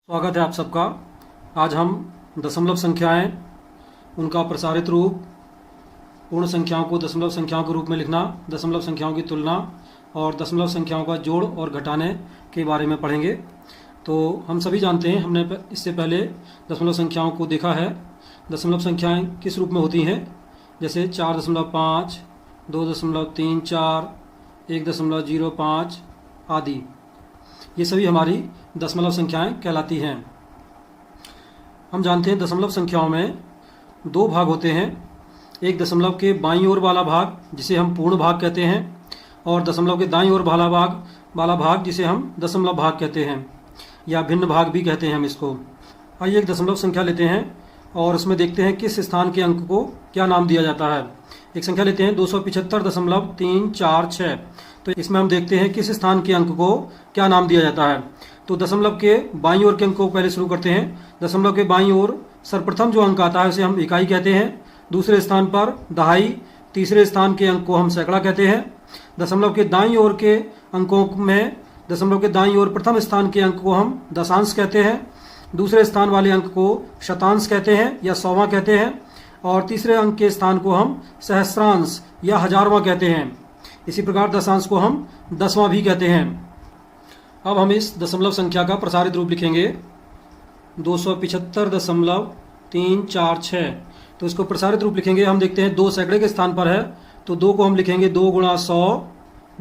स्वागत है आप सबका। आज हम दशमलव संख्याएं, उनका प्रसारित रूप, पूर्ण संख्याओं को दशमलव संख्याओं के रूप में लिखना, दशमलव संख्याओं की तुलना और दशमलव संख्याओं का जोड़ और घटाने के बारे में पढ़ेंगे। तो हम सभी जानते हैं, हमने इससे पहले दशमलव संख्याओं को देखा है। दशमलव संख्याएं किस रूप में होती हैं, जैसे 4.5, 2.34, 1.05 आदि। ये सभी हमारी दशमलव संख्याएं कहलाती हैं। हम जानते हैं दशमलव संख्याओं में दो भाग होते हैं, एक दशमलव के बाईं ओर वाला भाग जिसे हम पूर्ण भाग कहते हैं, और दशमलव के दाईं ओर वाला भाग जिसे हम दशमलव भाग कहते हैं या भिन्न भाग भी कहते हैं हम इसको। आइए एक दशमलव संख्या लेते हैं और उसमें देखते हैं किस स्थान के अंक को क्या नाम दिया जाता है। एक संख्या लेते हैं 275.346। तो इसमें हम देखते हैं किस स्थान के अंक को क्या नाम दिया जाता है। तो दशमलव के बाईं ओर के अंक को पहले शुरू करते हैं। दशमलव के बाईं ओर सर्वप्रथम जो अंक आता है उसे हम इकाई कहते हैं, दूसरे स्थान पर दहाई, तीसरे स्थान के अंक को हम सैकड़ा कहते हैं। दशमलव के दाईं ओर के अंकों में दशमलव के दाईं ओर प्रथम स्थान के अंक को हम दशांश कहते हैं, दूसरे स्थान वाले अंक को शतांश कहते हैं या सौवां कहते हैं, और तीसरे अंक के स्थान को हम सहस्रांश या हजारवां कहते हैं। इसी प्रकार दशांश को हम दसवां भी कहते हैं। अब हम इस दशमलव संख्या का प्रसारित रूप लिखेंगे 275.346। तो इसको प्रसारित रूप लिखेंगे, हम देखते हैं 2 सैकड़े के स्थान पर है तो 2 को हम लिखेंगे 2 गुणा 100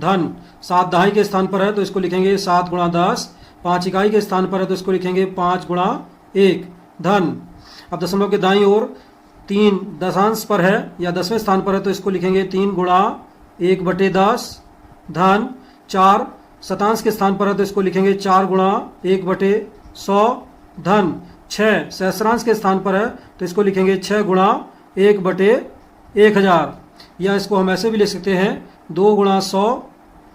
धन। 7 दहाई के स्थान पर है तो इसको लिखेंगे 7 गुणा 10। 5 इकाई के स्थान पर है तो इसको लिखेंगे 5 गुणा 1 धन। अब दशमलव के दाईं ओर 3 दशांश पर है या 10वें स्थान पर है तो इसको लिखेंगे 3 गुणा 1/10 धन। 4 शतांश के स्थान पर है तो इसको लिखेंगे 4 गुणा 1/100 धन। 6 सहस्रांश के स्थान पर है तो इसको लिखेंगे 6 गुणा 1/1000। या इसको हम ऐसे भी लिख सकते हैं 2 गुणा 100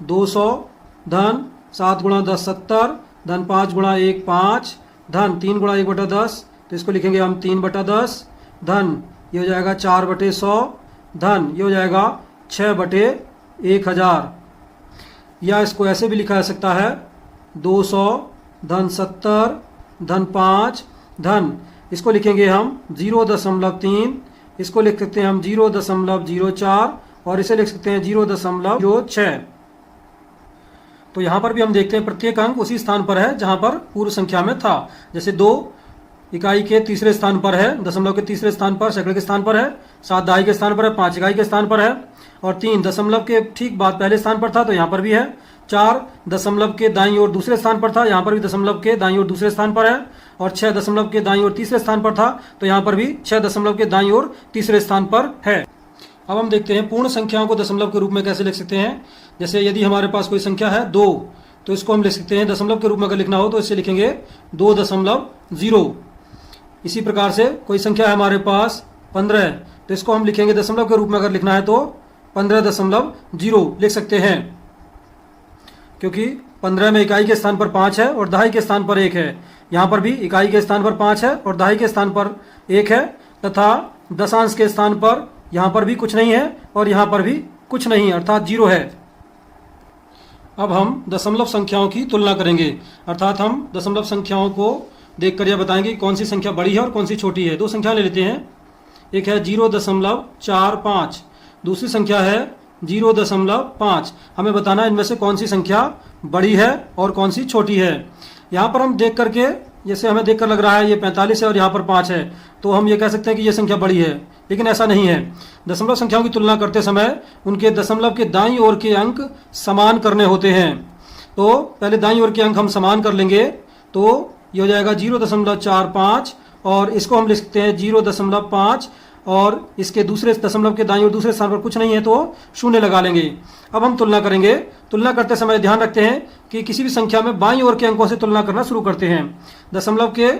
200 धन। 7 गुणा 10 70 धन। 5 गुणा 1 5 धन। 3 गुणा 1/10 तो इसको लिखेंगे हम 3/10 धन। ये हो जाएगा 4/100 धन। ये हो जाएगा 6/1000। या इसको ऐसे भी लिखा जा सकता है 200 धन 70 धन 5 धन। इसको लिखेंगे हम 0.3, इसको लिख सकते हैं हम 0.04 और इसे लिख सकते हैं 0.06। तो यहां पर भी हम देखते हैं प्रत्येक अंक उसी स्थान पर है जहां पर पूर्व संख्या में था। जैसे 2 इकाई के तीसरे स्थान पर है, दशमलव के तीसरे स्थान पर, सैकड़े के स्थान पर है, 7 दहाई के स्थान पर है, 5 इकाई के स्थान पर है, और 3 दशमलव के ठीक बाद पहले स्थान पर था तो यहाँ पर भी है। 4 दशमलव के दाईं ओर दूसरे स्थान पर था, यहाँ पर भी दशमलव के दाईं ओर दूसरे स्थान पर है, और 6 दशमलव के दाईं ओर तीसरे स्थान पर था तो यहाँ पर भी 6 दशमलव के दाईं ओर तीसरे स्थान पर है। अब हम देखते हैं पूर्ण संख्याओं को दशमलव के रूप में कैसे लिख सकते हैं। जैसे यदि हमारे पास कोई संख्या है 2 तो इसको हम लिख सकते हैं दशमलव के रूप में अगर लिखना हो तो इसे लिखेंगे 2.0। इसी प्रकार से कोई संख्या है हमारे पास 15 तो इसको हम लिखेंगे दशमलव के रूप में अगर लिखना है तो 15.0 लिख सकते हैं, क्योंकि 15 में इकाई के स्थान पर 5 है और दहाई के स्थान पर 1 है। यहाँ पर भी इकाई के स्थान पर 5 है और दहाई के स्थान पर 1 है, तथा दशांश के स्थान पर यहाँ पर भी कुछ नहीं है और यहाँ पर भी कुछ नहीं, अर्थात 0 है। अब हम दशमलव संख्याओं की तुलना करेंगे, अर्थात हम दशमलव संख्याओं को देखकर यह बताएंगे कौन सी संख्या बड़ी है और कौन सी छोटी है। 2 संख्या ले लेते हैं, एक है 0.45, दूसरी संख्या है 0.5। हमें बताना है इनमें से कौन सी संख्या बड़ी है और कौन सी छोटी है। यहाँ पर हम देख करके, जैसे हमें देखकर लग रहा है ये 45 है और यहाँ पर 5 है, तो हम ये कह सकते हैं कि ये संख्या बड़ी है, लेकिन ऐसा नहीं है। दशमलव संख्याओं की तुलना करते समय उनके दशमलव के दाईं ओर के अंक समान करने होते हैं। तो पहले दाईं ओर के अंक हम समान कर लेंगे तो ये हो जाएगा 0.45 और इसको हम लिख सकते हैं 0.5, और इसके दूसरे दशमलव के दाईं ओर दूसरे स्थान पर कुछ नहीं है तो 0 लगा लेंगे। अब हम तुलना करेंगे। तुलना करते समय ध्यान रखते हैं कि किसी भी संख्या में बाईं ओर के अंकों से तुलना करना शुरू करते हैं। दशमलव के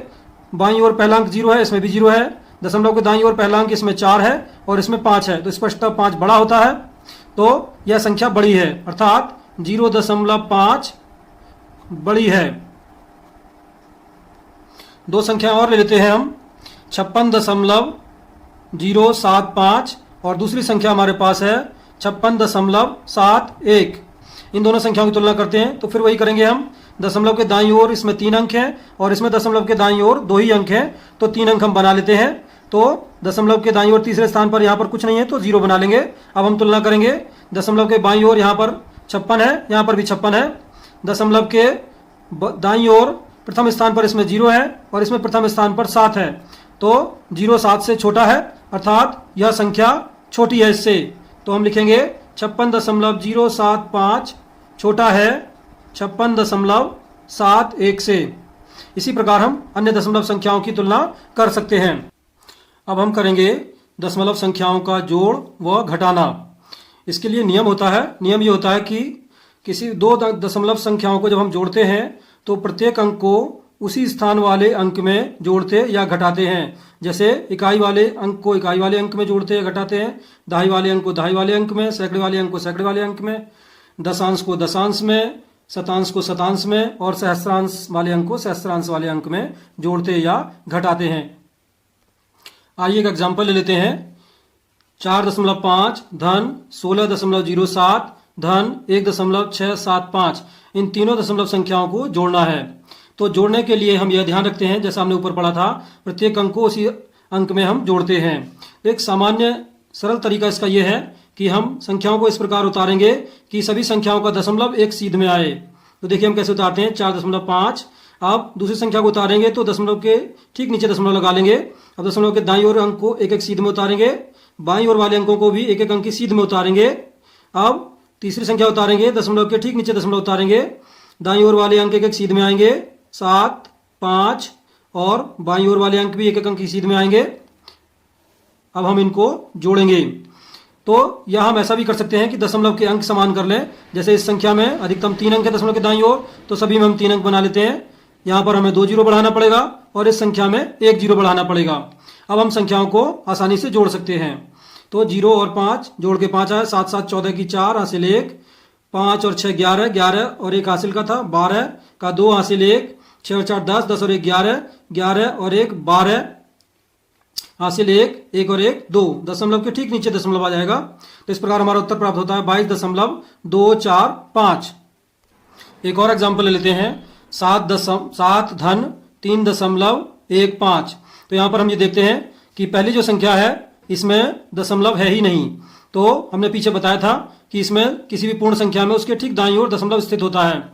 बाईं ओर पहला अंक 0 है, इसमें भी 0 है। दशमलव के दाईं ओर पहला अंक इसमें 4 है और इसमें 5 है, तो स्पष्टतः 5 बड़ा होता है, तो यह संख्या बड़ी है, अर्थात 0.5 बड़ी है। 2 संख्या और ले लेते हैं हम, 56.075 और दूसरी संख्या हमारे पास है 56.71। इन दोनों संख्याओं की तुलना करते हैं तो फिर वही करेंगे हम, दशमलव के दाईं ओर इसमें 3 अंक हैं और इसमें दशमलव के दाईं ओर 2 ही अंक हैं, तो 3 अंक हम बना लेते हैं। तो दशमलव के दाईं ओर तीसरे स्थान पर यहाँ पर कुछ नहीं है तो 0 बना लेंगे। अब हम तुलना करेंगे, दशमलव के बाईं ओर यहाँ पर 56 है, यहाँ पर भी 56 है। दशमलव के दाईं ओर प्रथम स्थान पर इसमें 0 है और इसमें प्रथम स्थान पर 7 है, तो 0 7 से छोटा है, अर्थात यह संख्या छोटी है इससे। तो हम लिखेंगे 56.075 छोटा है 56.71 से। इसी प्रकार हम अन्य दशमलव संख्याओं की तुलना कर सकते हैं। अब हम करेंगे दशमलव संख्याओं का जोड़ व घटाना। इसके लिए नियम होता है, नियम ये होता है कि किसी दो दशमलव संख्याओं को जब हम जोड़ते हैं तो प्रत्येक अंक को उसी स्थान वाले अंक में जोड़ते या घटाते हैं। जैसे इकाई वाले अंक को इकाई वाले अंक में जोड़ते या घटाते हैं, दहाई वाले अंक को दहाई वाले अंक में, सैकड़े वाले अंक को सैकड़े वाले अंक में, दशांश को दशांश में, शतांश को शतांश में और सहस्रांश वाले अंक को सहस्रांश वाले अंक में जोड़ते या घटाते हैं। आइए एक एग्जाम्पल ले लेते हैं। 4.5 धन 16.07 धन 1.675 इन तीनों दशमलव संख्याओं को जोड़ना है। तो जोड़ने के लिए हम यह ध्यान रखते हैं, जैसा हमने ऊपर पढ़ा था, प्रत्येक अंक को उसी अंक में हम जोड़ते हैं। एक सामान्य सरल तरीका इसका यह है कि हम संख्याओं को इस प्रकार उतारेंगे कि सभी संख्याओं का दशमलव एक सीध में आए। तो देखिए हम कैसे उतारते हैं। 4.5, अब दूसरी संख्या को उतारेंगे तो दशमलव के ठीक नीचे दशमलव लगा लेंगे। अब दशमलव के दाईं ओर अंक को एक एक सीध में उतारेंगे, बाईं ओर वाले अंकों को भी एक एक अंक की सीध में उतारेंगे। अब तीसरी संख्या उतारेंगे, दशमलव के ठीक नीचे दशमलव उतारेंगे, दाईं ओर वाले अंक एक एक सीध में आएंगे, 7, 5 और बाईं ओर वाले अंक भी एक एक अंक की सीध में आएंगे। अब हम इनको जोड़ेंगे। तो यह हम ऐसा भी कर सकते हैं कि दशमलव के अंक समान कर लें। जैसे इस संख्या में अधिकतम 3 अंक है दशमलव के दाईं ओर, तो सभी में हम 3 अंक बना लेते हैं। यहाँ पर हमें 2 जीरो बढ़ाना पड़ेगा और इस संख्या में 1 जीरो बढ़ाना पड़ेगा। अब हम संख्याओं को आसानी से जोड़ सकते हैं। तो 0 और 5 जोड़ के 5 आया, 7 7 14 की 4 हासिल 1, 5 और 6 11, 11 और 1 हासिल का था, 12 का 2 हासिल 1, 6 और 4 10, 10 और 1 11, 11 और 1 12 हासिल 1, 1 और 1 2, दशमलव के ठीक नीचे दशमलव आ जाएगा। तो इस प्रकार हमारा उत्तर प्राप्त होता है 22.245। एक और एग्जाम्पल ले लेते हैं। 7 धन 3.15। तो यहाँ पर हम ये देखते हैं कि पहली जो संख्या है इसमें दशमलव है ही नहीं। तो हमने पीछे बताया था कि इसमें किसी भी पूर्ण संख्या में उसके ठीक दाईं ओर दशमलव स्थित होता है।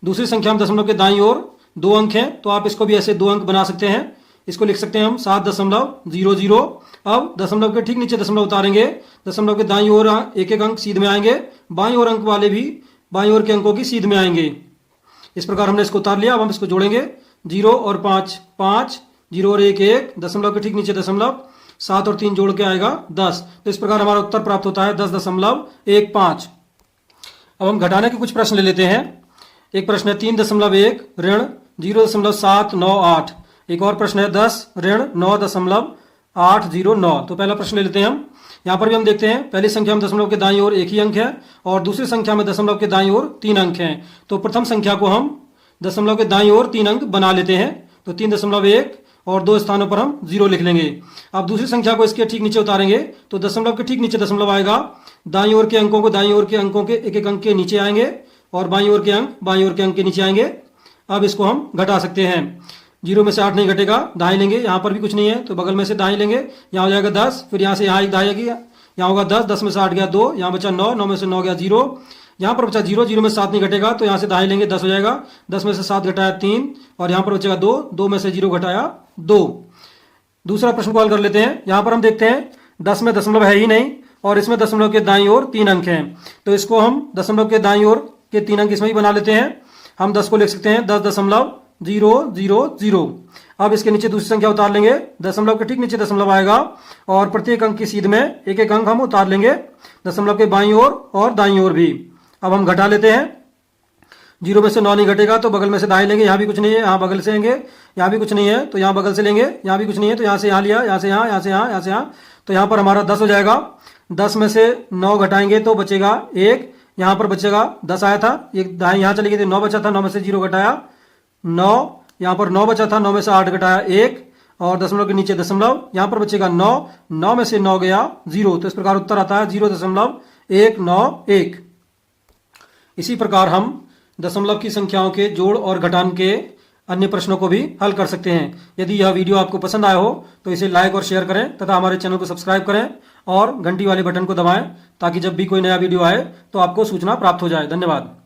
दूसरी संख्या में दशमलव के दाईं ओर 2 अंक हैं, तो आप इसको भी ऐसे 2 अंक बना सकते हैं। इसको लिख सकते हैं हम 7.00। अब दशमलव के ठीक नीचे दशमलव उतारेंगे, दशमलव के दाईं ओर एक एक अंक सीध में आएंगे, बाईं ओर अंक वाले भी बाईं ओर के अंकों की सीध में आएंगे। इस प्रकार हमने इसको उतार लिया। अब हम इसको जोड़ेंगे। 0 और 5 5, 0 और 1 1, दशमलव के ठीक नीचे दशमलव, 7 और 3 जोड़ के आएगा 10। तो इस प्रकार हमारा उत्तर प्राप्त होता है 10.15। अब हम घटाने के कुछ प्रश्न ले लेते हैं। एक प्रश्न है 3.1 ऋण 0.798। एक और प्रश्न है 10 ऋण 9.809। तो पहला प्रश्न ले लेते हैं हम। यहाँ पर भी हम देखते हैं पहली संख्या में दशमलव के दाईं ओर 1 ही अंक है और दूसरी संख्या में दशमलव के दाईं ओर 3 अंक हैं। तो प्रथम संख्या को हम दशमलव के दाईं ओर 3 अंक बना लेते हैं। तो 3.1 और 2 स्थानों पर हम 0 लिख लेंगे। अब दूसरी संख्या को इसके ठीक नीचे उतारेंगे तो दशमलव के ठीक नीचे दशमलव आएगा, दाईं ओर के अंकों को दाईं ओर के अंकों के एक एक अंक के नीचे आएंगे और बाईं ओर के अंक बाईं ओर के अंक के नीचे आएंगे। अब इसको हम घटा सकते हैं। 0 में से 8 नहीं घटेगा, दाएं लेंगे, यहाँ पर भी कुछ नहीं है तो बगल में से दाएं लेंगे, यहाँ हो जाएगा 10, फिर यहाँ से यहाँ एक दाएं आएगी, यहाँ होगा 10, 10 में से 8 गया 2, यहाँ बचा 9, 9 में से 9 गया 0, यहाँ पर बचा 0, 0 में 7 नहीं घटेगा तो यहाँ से दाएं लेंगे, 10 हो जाएगा, 10 में से 7 घटाया 3 और यहाँ पर बचेगा 2, 2 में से 0 घटाया 2। दूसरा प्रश्न को हल कर लेते हैं। यहाँ पर हम देखते हैं 10 में दशमलव है ही नहीं और इसमें दशमलव के दाईं ओर 3 अंक हैं, तो इसको हम दशमलव के दाईं ओर के 3 अंक इसमें ही बना लेते हैं। हम 10 को लिख सकते हैं 10.000। अब इसके नीचे दूसरी संख्या उतार लेंगे, दशमलव के ठीक नीचे दशमलव आएगा और प्रत्येक अंक की सीध में एक एक अंक हम उतार लेंगे, दशमलव के बाईं ओर और दाईं ओर भी। अब हम घटा लेते हैं। 0 में से 9 नहीं घटेगा तो बगल में से दाएं लेंगे, यहाँ भी कुछ नहीं है, यहाँ बगल से लेंगे, यहाँ भी कुछ नहीं है तो यहाँ बगल से लेंगे, यहाँ भी कुछ नहीं है तो यहाँ से यहाँ लिया, यहाँ से यहाँ, यहाँ से यहाँ, यहाँ से यहाँ, तो यहाँ पर हमारा 10 हो जाएगा। 10 में से 9 घटाएंगे तो बचेगा 1, यहाँ पर बचेगा 10 आया था, एक दाएं यहाँ चली गई तो 9 बचा था, 9 में से 0 घटाया 9, यहाँ पर 9 बचा था, 9 में से 8 घटाया 1 और दशमलव के नीचे दशमलव, यहाँ पर बचेगा 9, 9 में से 9 गया 0। तो इस प्रकार उत्तर आता है 0.191। इसी प्रकार हम दशमलव की संख्याओं के जोड़ और घटान के अन्य प्रश्नों को भी हल कर सकते हैं। यदि यह वीडियो आपको पसंद आया हो तो इसे लाइक और शेयर करें तथा हमारे चैनल को सब्सक्राइब करें और घंटी वाले बटन को दबाएं ताकि जब भी कोई नया वीडियो आए तो आपको सूचना प्राप्त हो जाए। धन्यवाद।